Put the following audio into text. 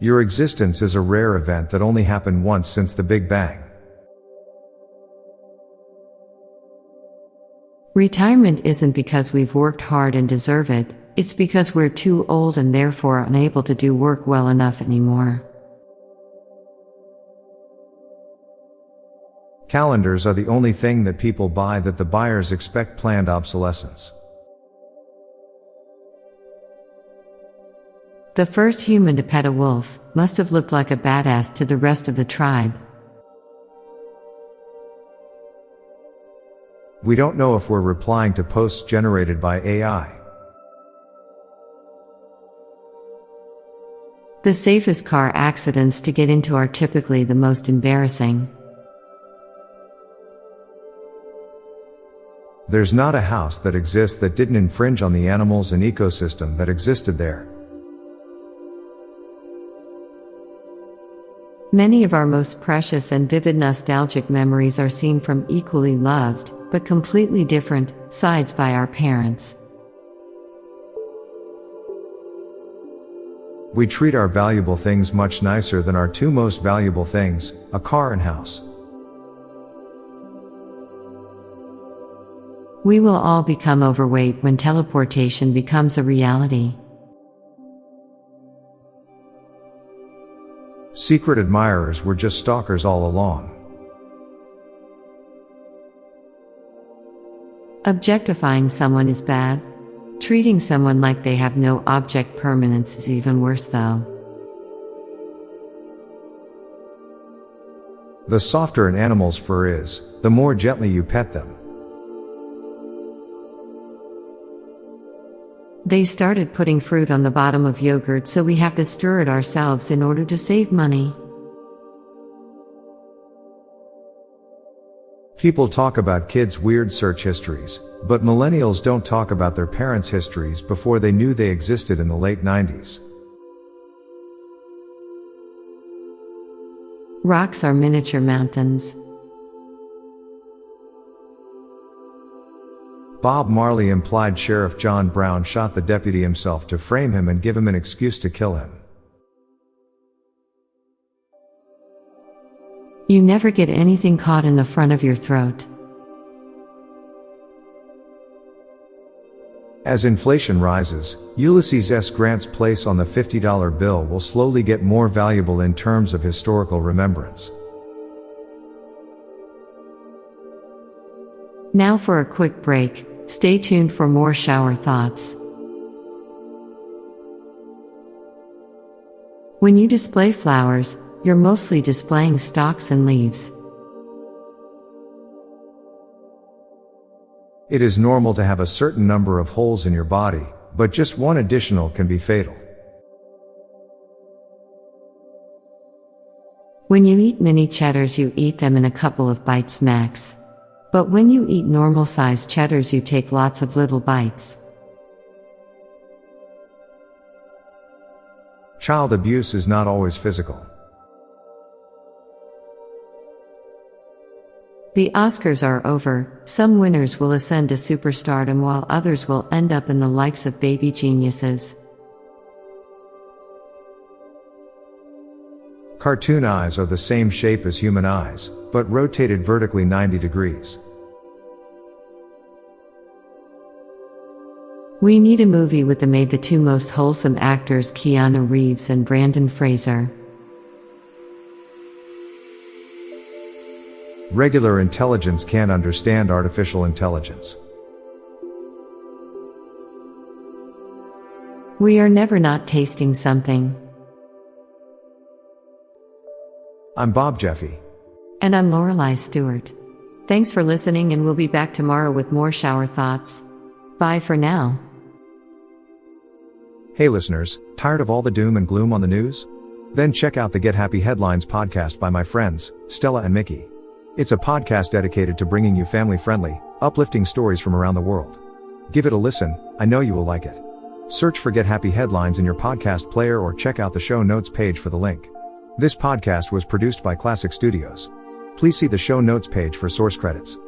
Your existence is a rare event that only happened once since the Big Bang. Retirement isn't because we've worked hard and deserve it, it's because we're too old and therefore unable to do work well enough anymore. Calendars are the only thing that people buy that the buyers expect planned obsolescence. The first human to pet a wolf must have looked like a badass to the rest of the tribe. We don't know if we're replying to posts generated by AI. The safest car accidents to get into are typically the most embarrassing. There's not a house that exists that didn't infringe on the animals and ecosystem that existed there. Many of our most precious and vivid nostalgic memories are seen from equally loved, but completely different, sides by our parents. We treat our valuable things much nicer than our two most valuable things, a car and house. We will all become overweight when teleportation becomes a reality. Secret admirers were just stalkers all along. Objectifying someone is bad. Treating someone like they have no object permanence is even worse though. The softer an animal's fur is, the more gently you pet them. They started putting fruit on the bottom of yogurt, so we have to stir it ourselves in order to save money. People talk about kids' weird search histories, but millennials don't talk about their parents' histories before they knew they existed in the late 90s. Rocks are miniature mountains. Bob Marley implied Sheriff John Brown shot the deputy himself to frame him and give him an excuse to kill him. You never get anything caught in the front of your throat. As inflation rises, Ulysses S. Grant's place on the $50 bill will slowly get more valuable in terms of historical remembrance. Now for a quick break. Stay tuned for more shower thoughts. When you display flowers, you're mostly displaying stalks and leaves. It is normal to have a certain number of holes in your body, but just one additional can be fatal. When you eat mini cheddars, you eat them in a couple of bites max. But when you eat normal-sized cheddars, you take lots of little bites. Child abuse is not always physical. The Oscars are over. Some winners will ascend to superstardom while others will end up in the likes of baby geniuses. Cartoon eyes are the same shape as human eyes, but rotated vertically 90 degrees. We need a movie with the two most wholesome actors, Keanu Reeves and Brandon Fraser. Regular intelligence can't understand artificial intelligence. We are never not tasting something. I'm Bob Jeffy. And I'm Lorelei Stewart. Thanks for listening, and we'll be back tomorrow with more shower thoughts. Bye for now. Hey listeners, tired of all the doom and gloom on the news? Then check out the Get Happy Headlines podcast by my friends, Stella and Mickey. It's a podcast dedicated to bringing you family-friendly, uplifting stories from around the world. Give it a listen, I know you will like it. Search for Get Happy Headlines in your podcast player or check out the show notes page for the link. This podcast was produced by Klassic Studios. Please see the show notes page for source credits.